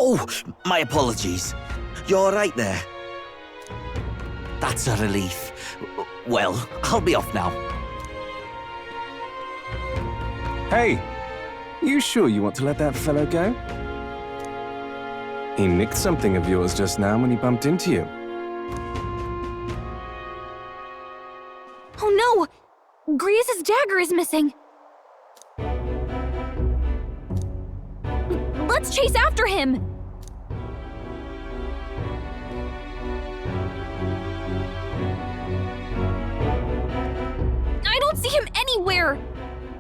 Oh, my apologies. You're all right there? That's a relief. Well, I'll be off now. Hey! You sure you want to let that fellow go? He nicked something of yours just now when he bumped into you. Oh no! Grius' dagger is missing! Let's chase after him! I don't see him anywhere!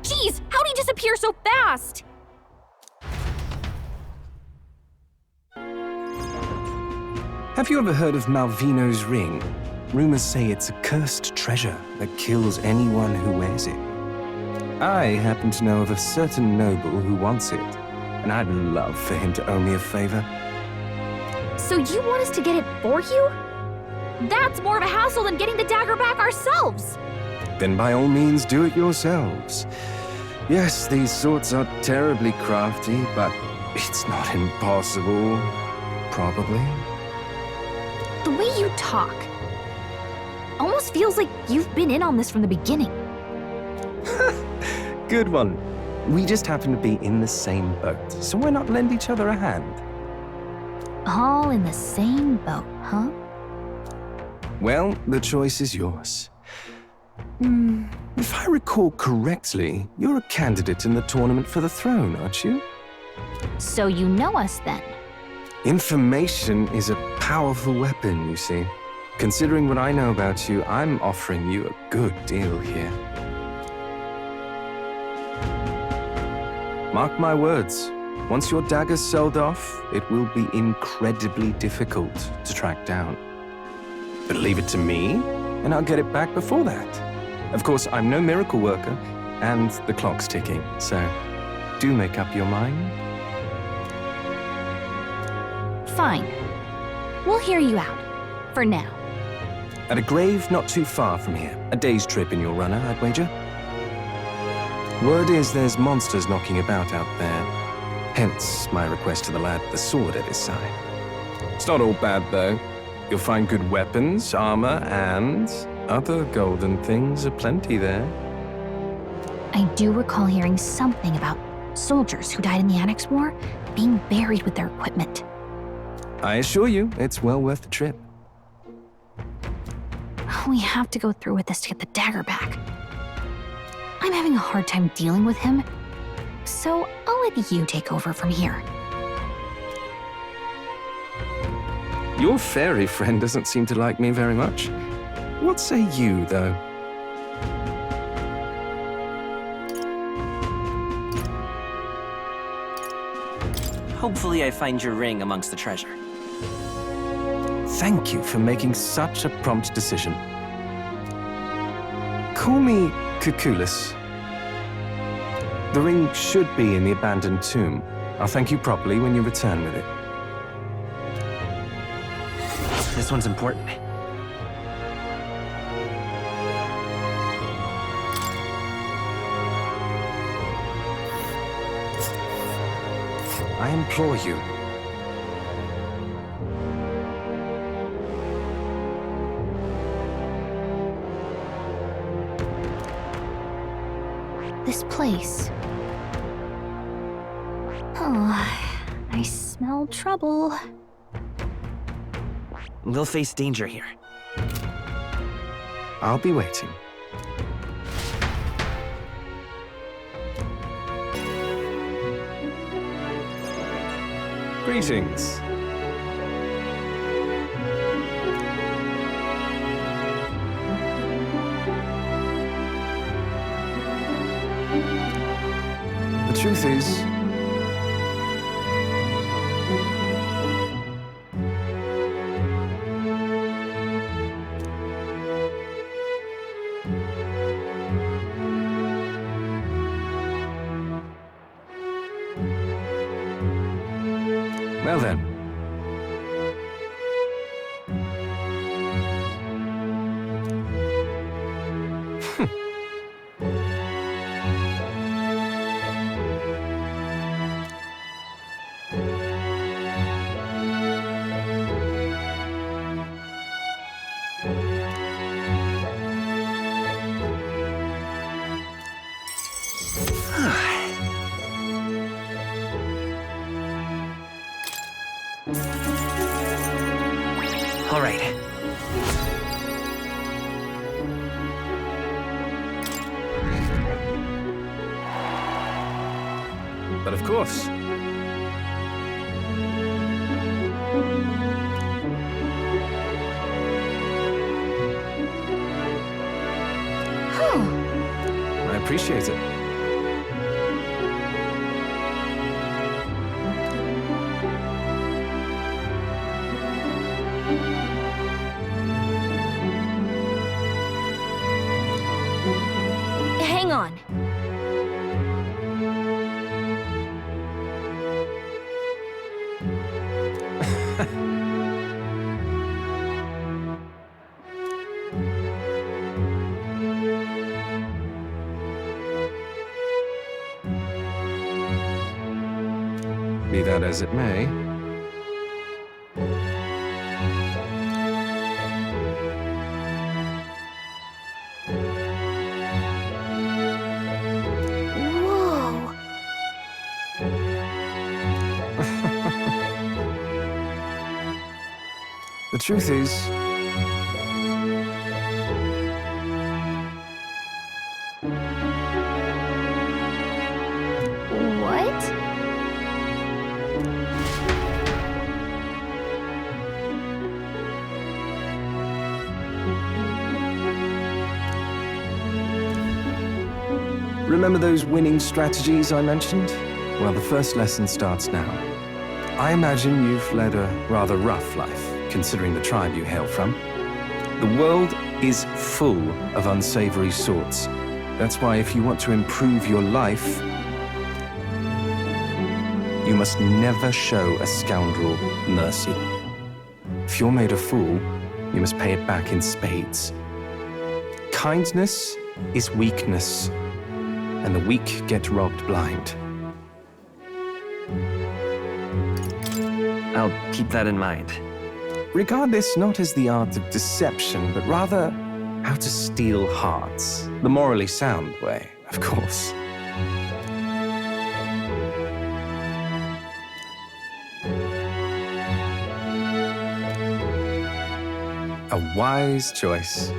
Jeez, how'd he disappear so fast? Have you ever heard of Malvino's ring? Rumors say it's a cursed treasure that kills anyone who wears it. I happen to know of a certain noble who wants it, and I'd love for him to owe me a favor. So you want us to get it for you? That's more of a hassle than getting the dagger back ourselves! Then by all means do it yourselves. Yes, these sorts are terribly crafty, but it's not impossible. Probably. The way you talk almost feels like you've been in on this from the beginning. Good one. We just happen to be in the same boat, so why not lend each other a hand? All in the same boat, huh? Well, the choice is yours. If I recall correctly, you're a candidate in the tournament for the throne, aren't you? So you know us then? Information is a powerful weapon, you see. Considering what I know about you, I'm offering you a good deal here. Mark my words, once your dagger's sold off, it will be incredibly difficult to track down. But leave it to me, and I'll get it back before that. Of course, I'm no miracle worker, and the clock's ticking, so do make up your mind. Fine. We'll hear you out. For now. At a grave not too far from here. A day's trip in your runner, I'd wager. Word is there's monsters knocking about out there. Hence my request to the lad with the sword at his side. It's not all bad, though. You'll find good weapons, armor, and other golden things aplenty there. I do recall hearing something about soldiers who died in the Annex War being buried with their equipment. I assure you, it's well worth the trip. We have to go through with this to get the dagger back. I'm having a hard time dealing with him, so I'll let you take over from here. Your fairy friend doesn't seem to like me very much. What say you, though? Hopefully I find your ring amongst the treasure. Thank you for making such a prompt decision. Call me Cuculus. The ring should be in the abandoned tomb. I'll thank you properly when you return with it. This one's important. I implore you. This place. Oh, I smell trouble. We'll face danger here. I'll be waiting. Greetings. The truth is, well then. All right. But of course. I appreciate it. Hang on. Be that as it may. Whoa. The truth is, What? remember those winning strategies I mentioned? Well, the first lesson starts now. I imagine you've led a rather rough life, considering the tribe you hail from. The world is full of unsavory sorts. That's why if you want to improve your life, you must never show a scoundrel mercy. If you're made a fool, you must pay it back in spades. Kindness is weakness, and the weak get robbed blind. I'll keep that in mind. Regard this not as the art of deception, but rather how to steal hearts. The morally sound way, of course. A wise choice.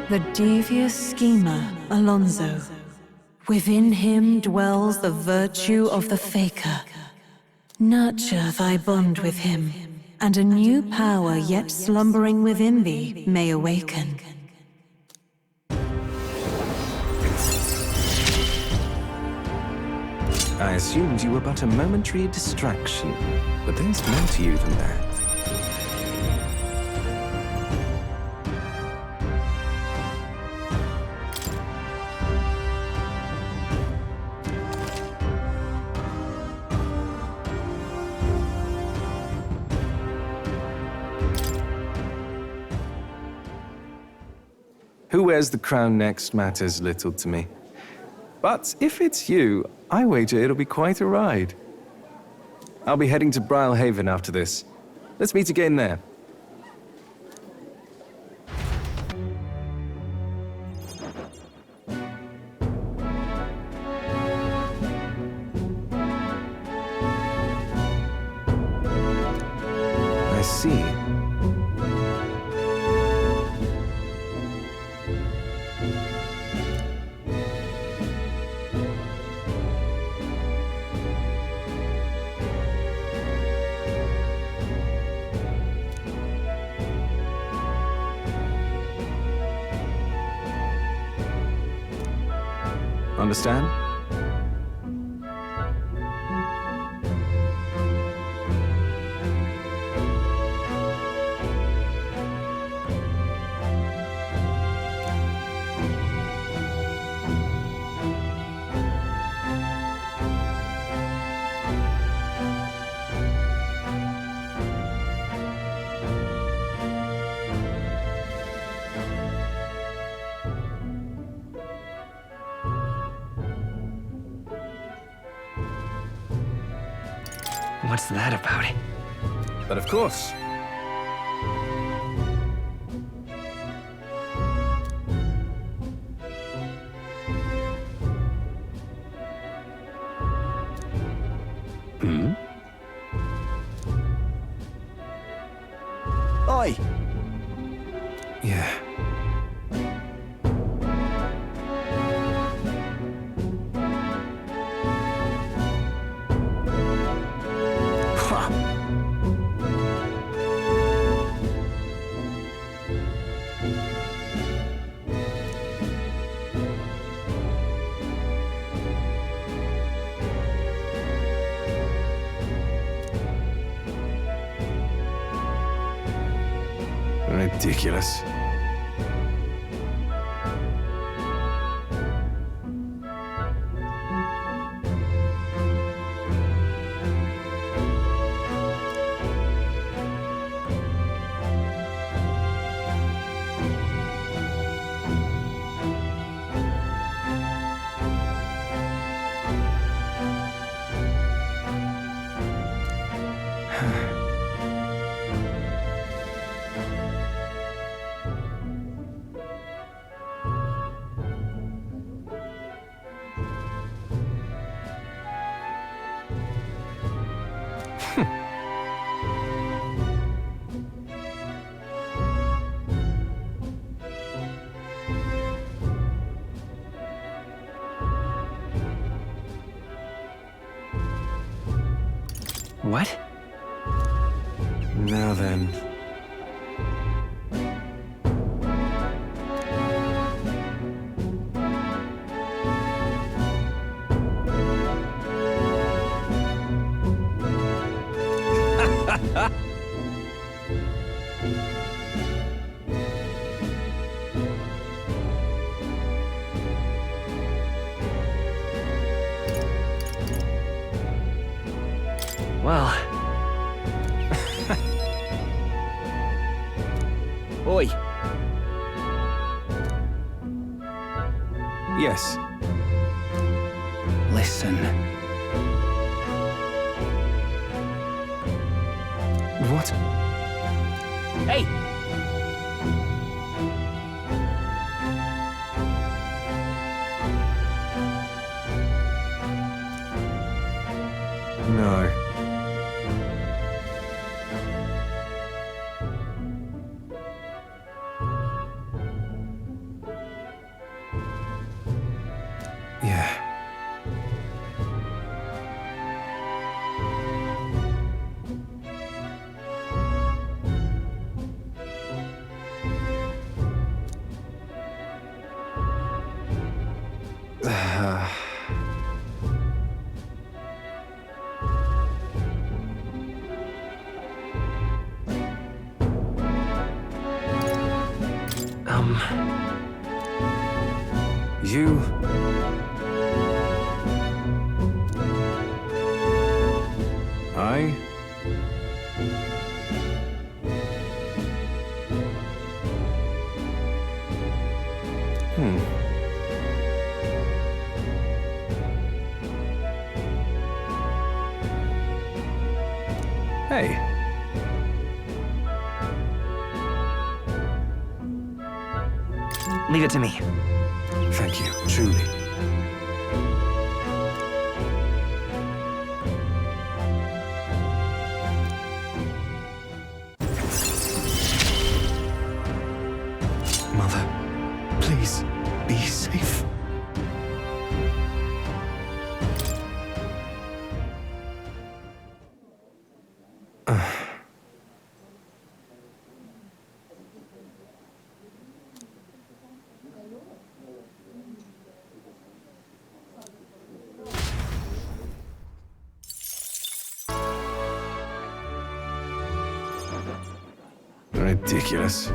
The devious schemer, Alonzo. Within him dwells the virtue of the faker. Nurture thy bond with him, and a new power yet slumbering within thee may awaken. I assumed you were but a momentary distraction, but there's more to you than that. Who wears the crown next matters little to me. But if it's you, I wager it'll be quite a ride. I'll be heading to Brilehaven after this. Let's meet again there. I see. Understand? What's that about? But of course. Oi! Yeah. Ha! Ridiculous. What? Now then. Well. Oi! Yes. Listen. What? Hey! No. Yeah. You... I... Hey. Leave it to me. Thank you, truly. Mother, please, be safe. Ridiculous.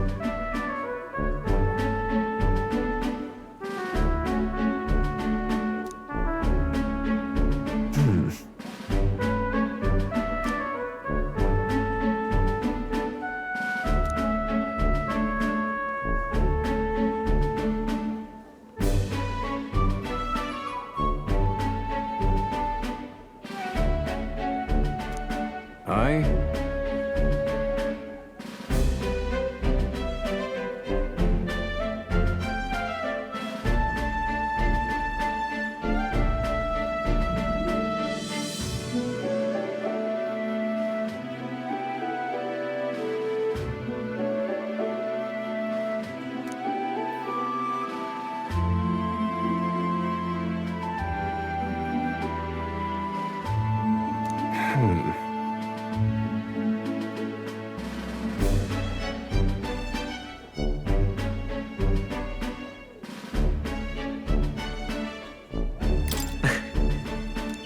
I...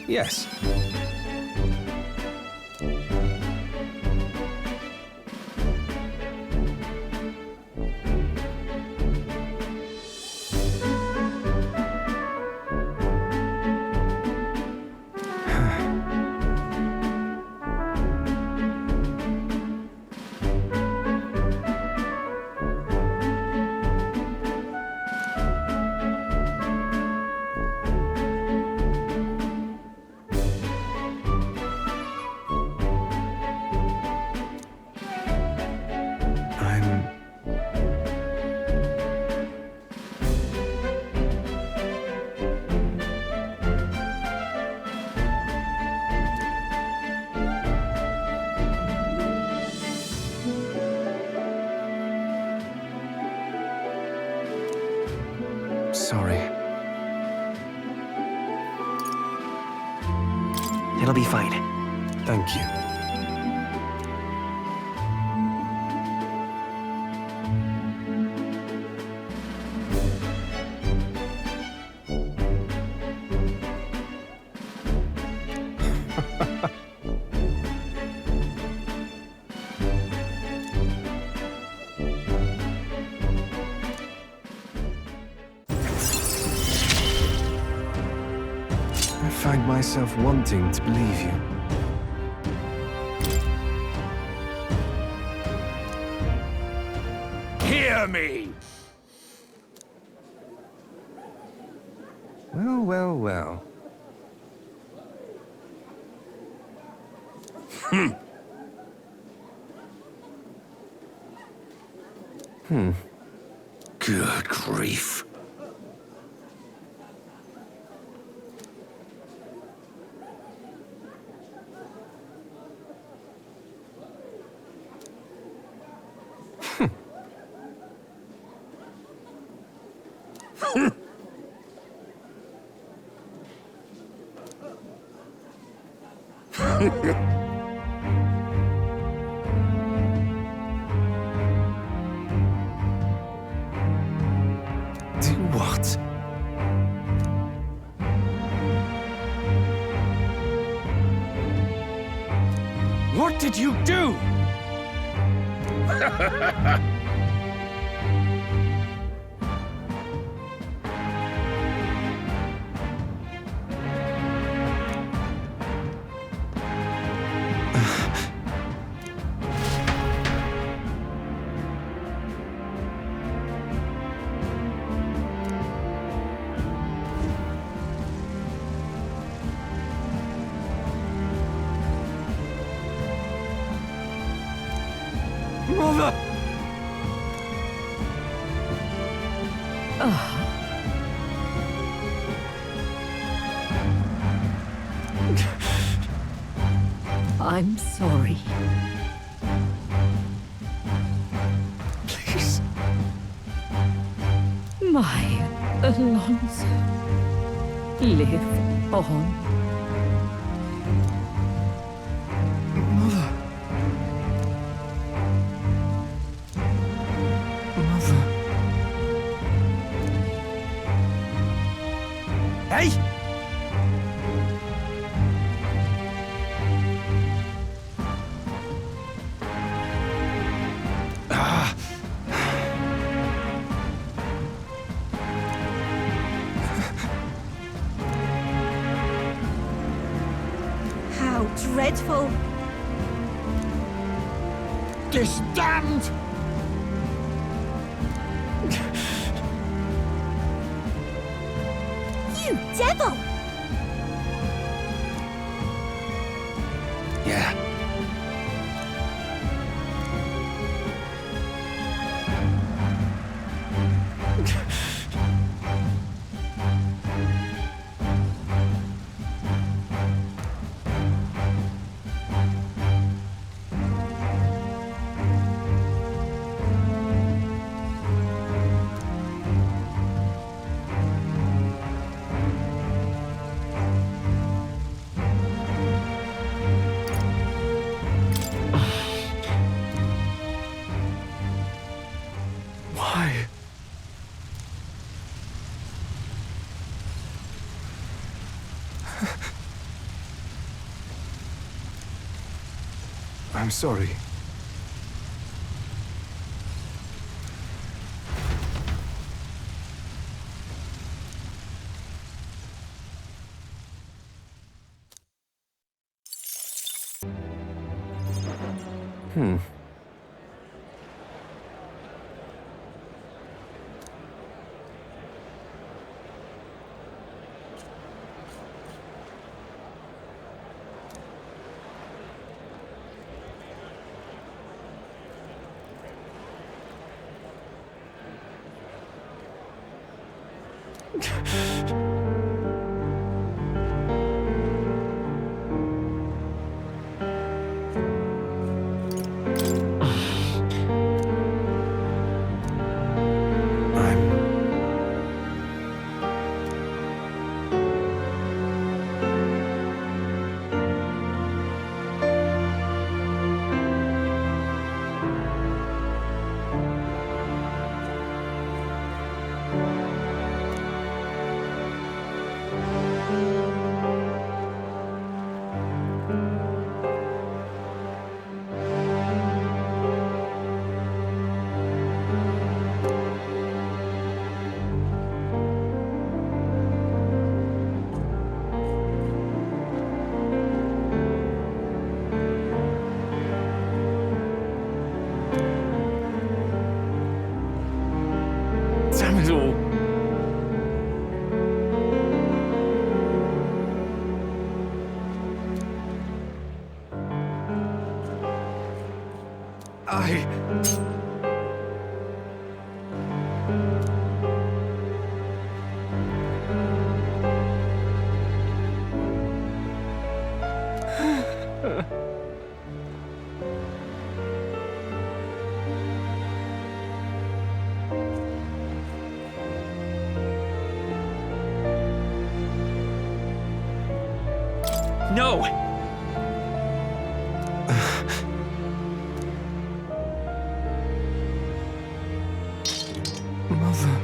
Yes. Sorry. It'll be fine. Thank you. I find myself wanting to believe you. Hear me! Well, well, well. Good grief. Do what? What did you do? Mother! I'm sorry. Please. My Alonzo, live on. Mother. Mother. Hey! How dreadful! This damned! You devil! Yeah. I'm sorry. Damn it all. No! Mother.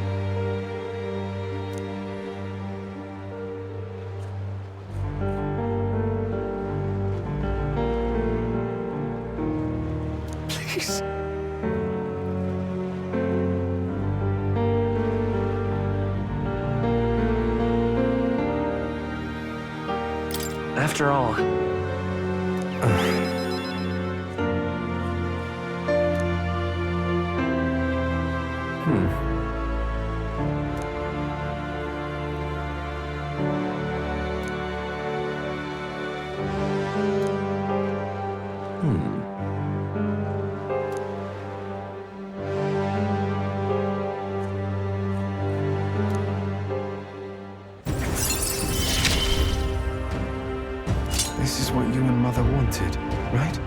Please. After all, This is what you and Mother wanted, right?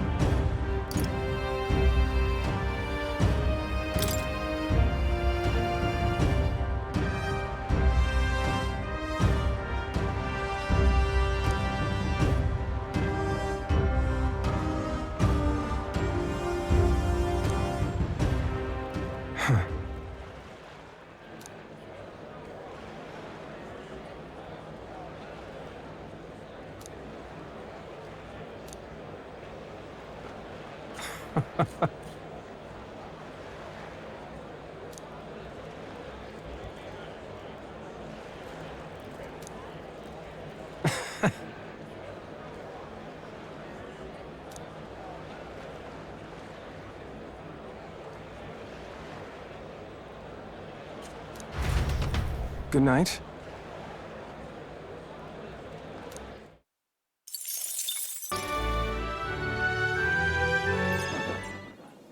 Good night.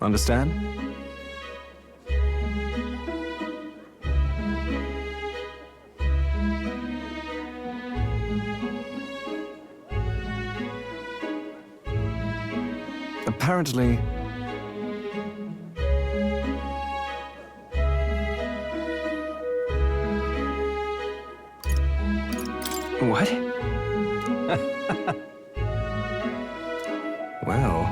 Understand? Apparently... What? Well...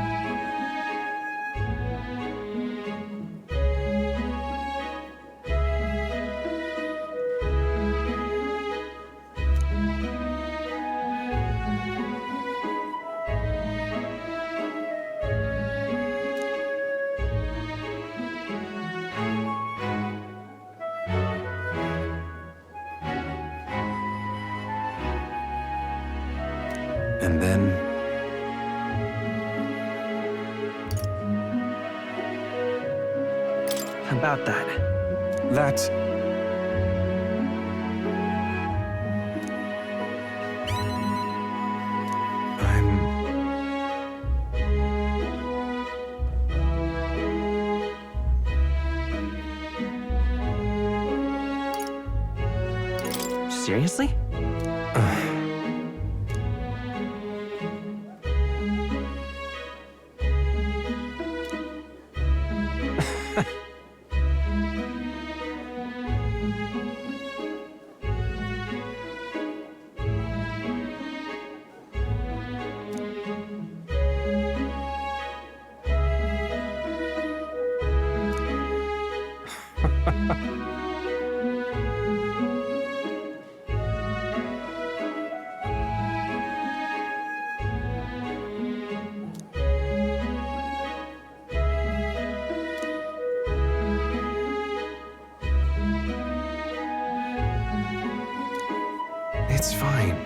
And then... About that. that... Seriously? It's fine.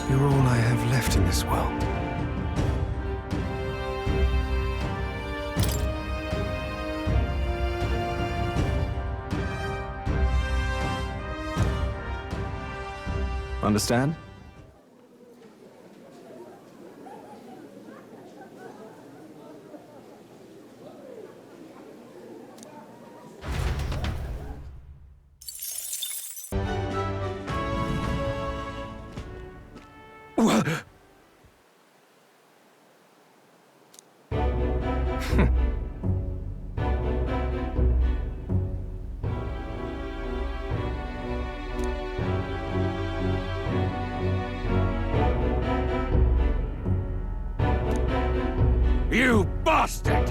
You're all I have left in this world. Understand? You bastard!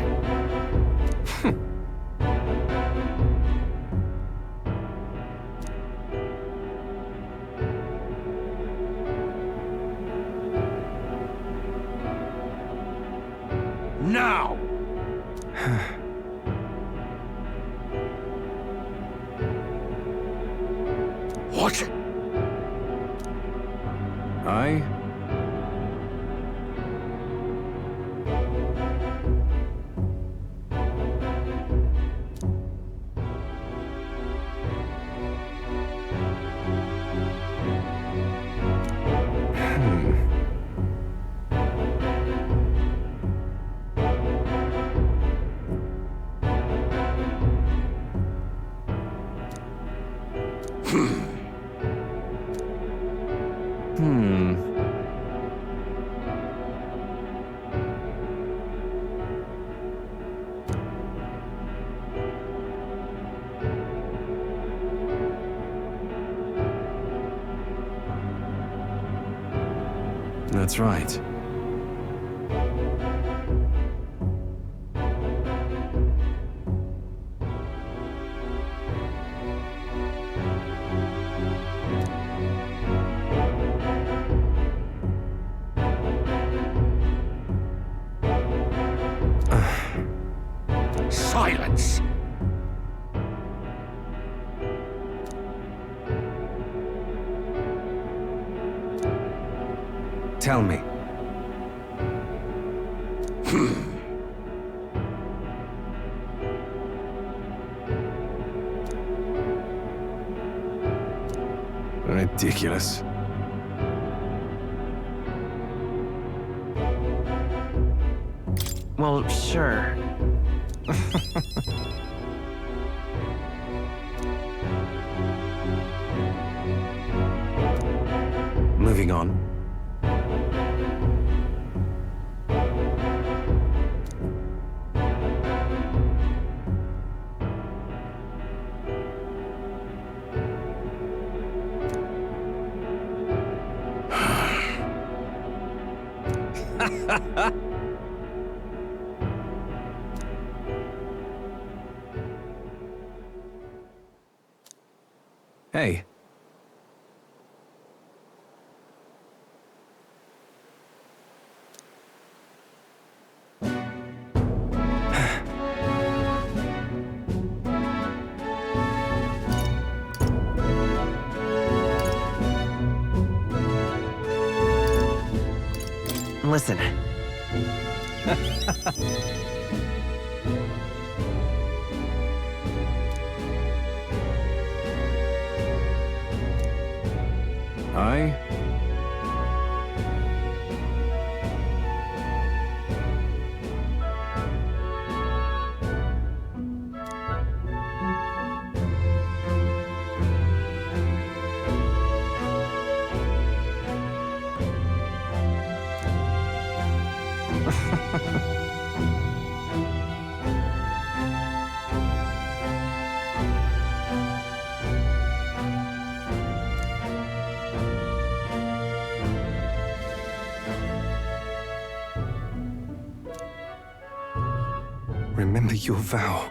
Now! What? I... That's right. Silence! Tell me. Ridiculous. Well, sure. Moving on. Hey. Listen. I... Remember your vow.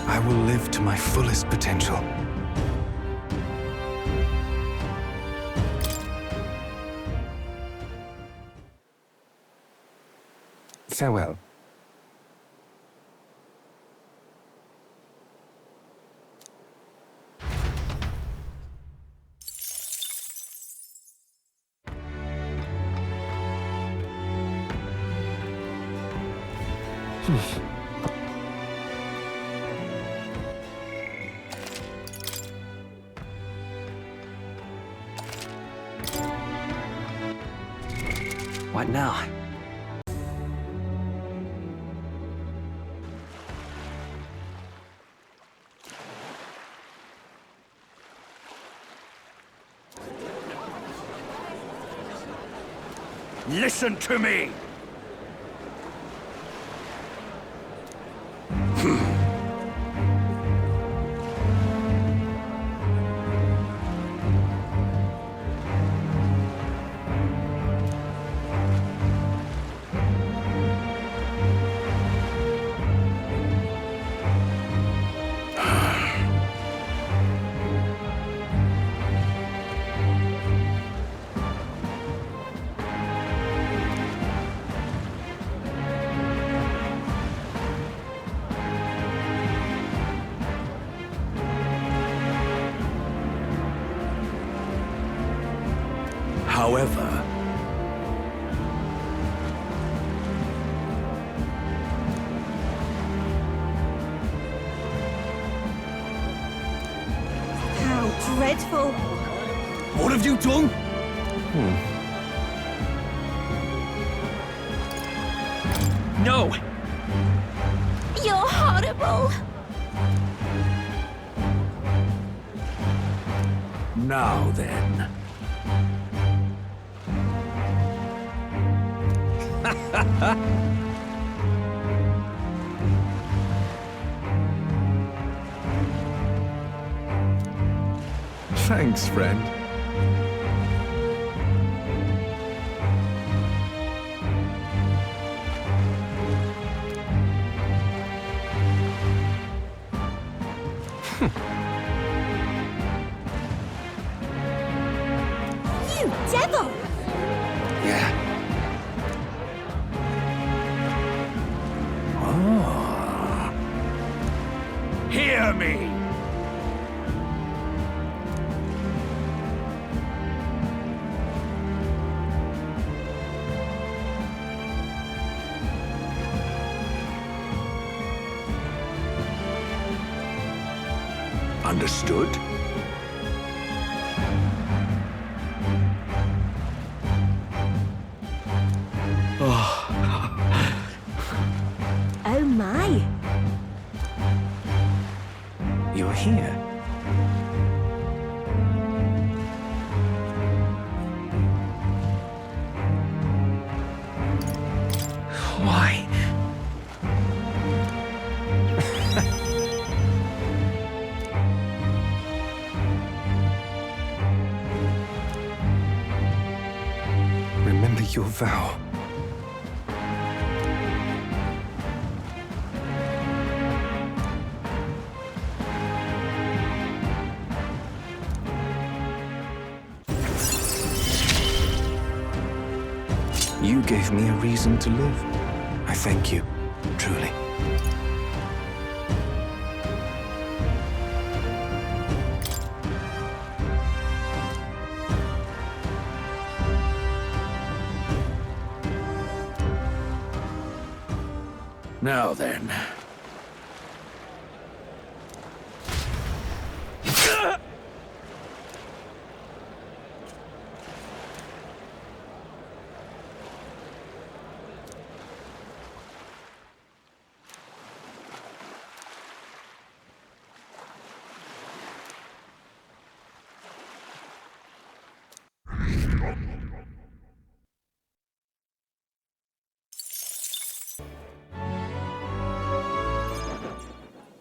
I will live to my fullest potential. Farewell. What now? Listen to me! However... How dreadful! What have you done? No! You're horrible! Now then. Thanks, friend. You devil! Yeah. Hear me! Understood? Oh my! You're here. your vow. You gave me a reason to live. I thank you, truly. Now then.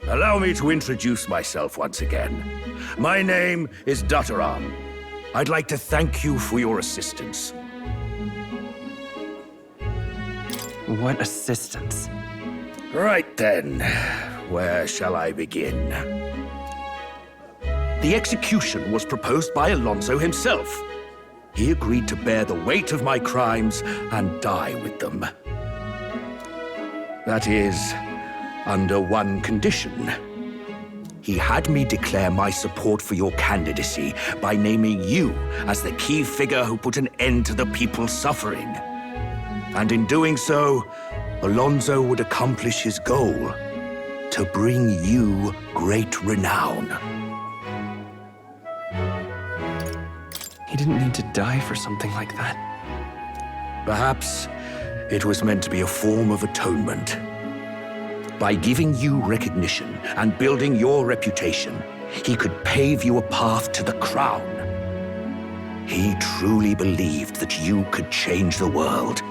Allow me to introduce myself once again. My name is Dataram. I'd like to thank you for your assistance. What assistance? Right then, where shall I begin? The execution was proposed by Alonzo himself. He agreed to bear the weight of my crimes and die with them. That is, under one condition. He had me declare my support for your candidacy by naming you as the key figure who put an end to the people's suffering. And in doing so, Alonzo would accomplish his goal, to bring you great renown. He didn't need to die for something like that. Perhaps it was meant to be a form of atonement. By giving you recognition and building your reputation, he could pave you a path to the crown. He truly believed that you could change the world.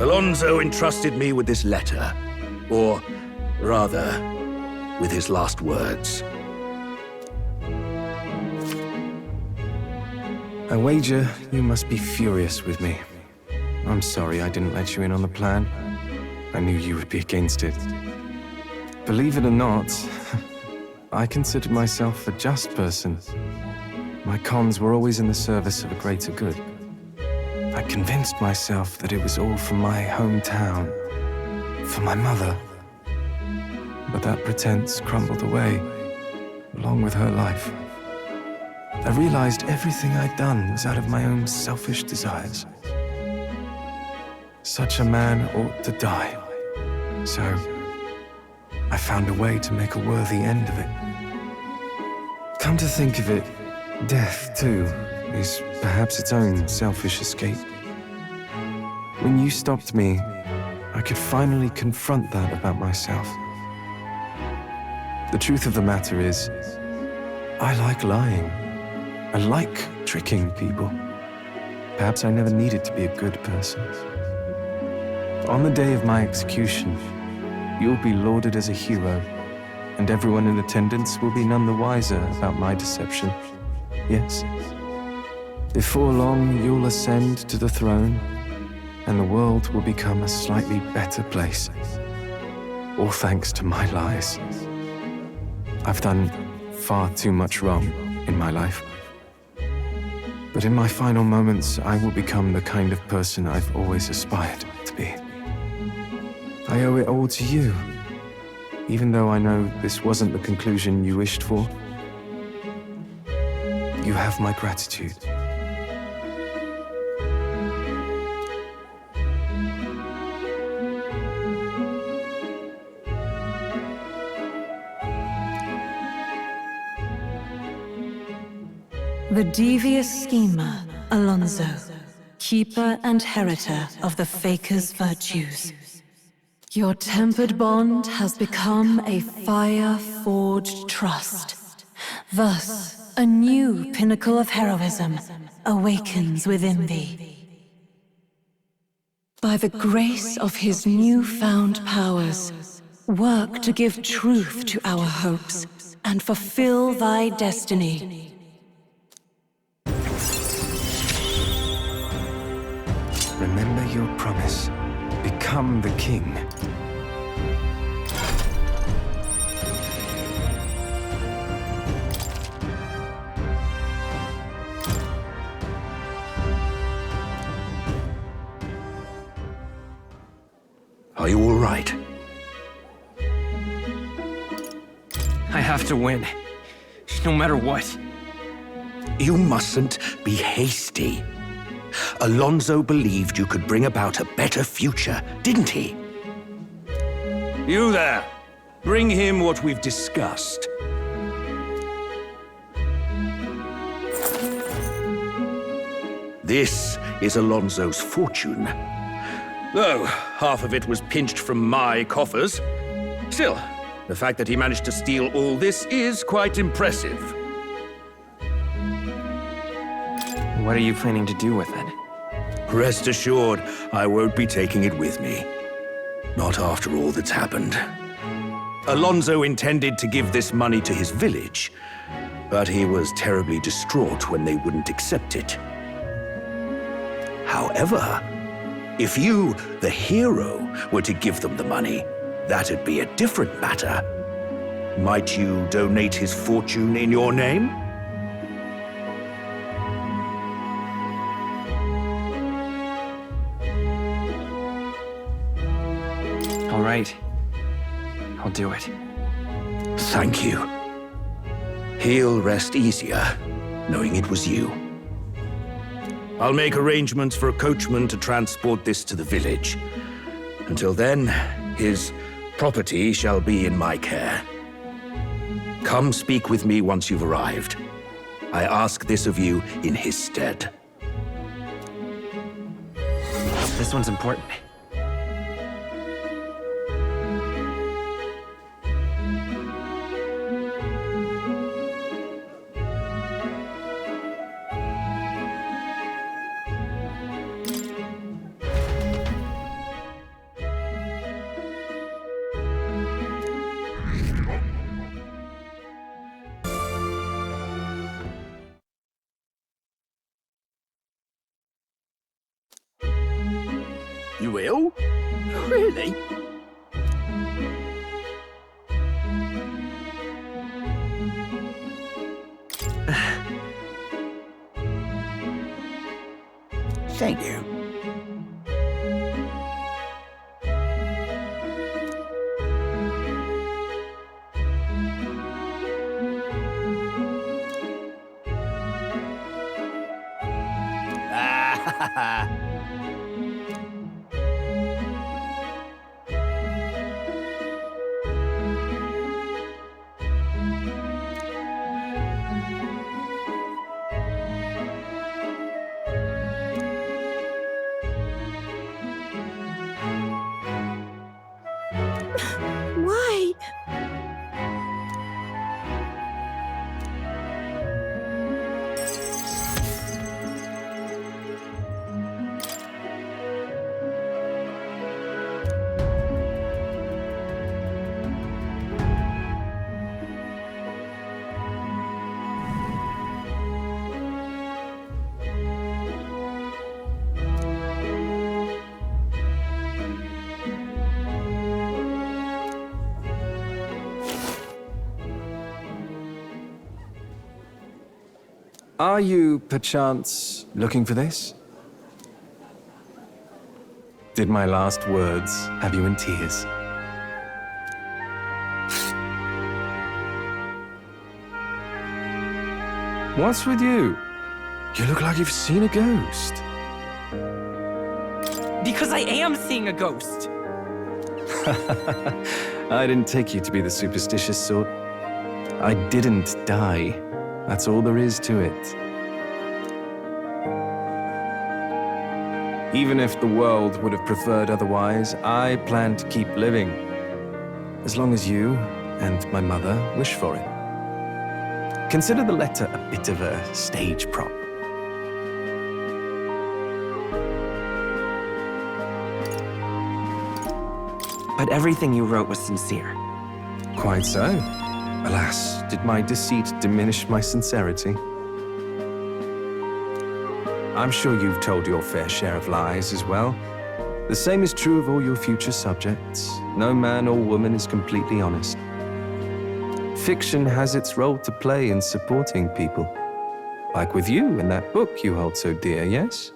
Alonzo entrusted me with this letter, or rather, with his last words. I wager you must be furious with me. I'm sorry I didn't let you in on the plan. I knew you would be against it. Believe it or not, I considered myself a just person. My cons were always in the service of a greater good. I convinced myself that it was all for my hometown, for my mother. But that pretense crumbled away, along with her life. I realized everything I'd done was out of my own selfish desires. Such a man ought to die. So, I found a way to make a worthy end of it. Come to think of it, death, too, is perhaps its own selfish escape. When you stopped me, I could finally confront that about myself. The truth of the matter is, I like lying. I like tricking people. Perhaps I never needed to be a good person. On the day of my execution, you'll be lauded as a hero, and everyone in attendance will be none the wiser about my deception. Yes. Before long, you'll ascend to the throne, and the world will become a slightly better place. All thanks to my lies. I've done far too much wrong in my life. But in my final moments, I will become the kind of person I've always aspired to be. I owe it all to you, even though I know this wasn't the conclusion you wished for. You have my gratitude. The devious schemer, Alonzo, keeper and heriter of the Faker's virtues. Your tempered bond has become a fire-forged trust. Thus, a new pinnacle of heroism awakens within thee. By the grace of his newfound powers, work to give truth to our hopes and fulfill thy destiny. Remember your promise. Become the king. Are you all right? I have to win. No matter what. You mustn't be hasty. Alonzo believed you could bring about a better future, didn't he? You there! Bring him what we've discussed. This is Alonzo's fortune. Though half of it was pinched from my coffers. Still, the fact that he managed to steal all this is quite impressive. What are you planning to do with it? Rest assured, I won't be taking it with me. Not after all that's happened. Alonzo intended to give this money to his village, but he was terribly distraught when they wouldn't accept it. However, if you, the hero, were to give them the money, that'd be a different matter. Might you donate his fortune in your name? All right. I'll do it. Thank you. He'll rest easier, knowing it was you. I'll make arrangements for a coachman to transport this to the village. Until then, his property shall be in my care. Come speak with me once you've arrived. I ask this of you in his stead. This one's important. You will? Really? Thank you. Why? Are you, perchance, looking for this? Did my last words have you in tears? What's with you? You look like you've seen a ghost. Because I am seeing a ghost! I didn't take you to be the superstitious sort. I didn't die. That's all there is to it. Even if the world would have preferred otherwise, I plan to keep living. As long as you and my mother wish for it. Consider the letter a bit of a stage prop. But everything you wrote was sincere. Quite so. Alas, did my deceit diminish my sincerity? I'm sure you've told your fair share of lies as well. The same is true of all your future subjects. No man or woman is completely honest. Fiction has its role to play in supporting people. Like with you in that book you hold so dear, yes?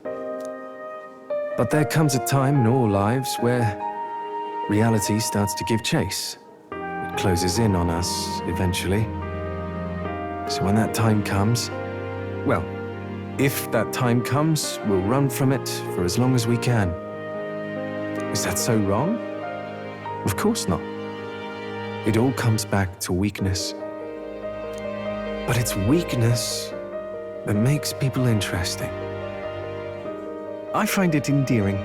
But there comes a time in all lives where reality starts to give chase. It closes in on us eventually. So when that time comes, well, if that time comes, we'll run from it for as long as we can. Is that so wrong? Of course not. It all comes back to weakness. But it's weakness that makes people interesting. I find it endearing.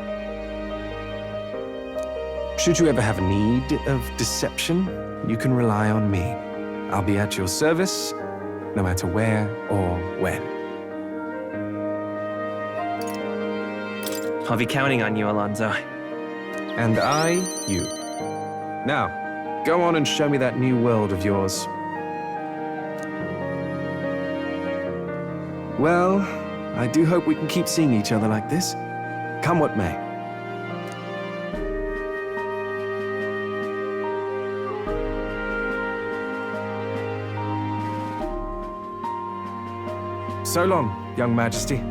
Should you ever have a need of deception, you can rely on me. I'll be at your service, no matter where or when. I'll be counting on you, Alonzo. And I, you. Now, go on and show me that new world of yours. Well, I do hope we can keep seeing each other like this, come what may. So long, young Majesty.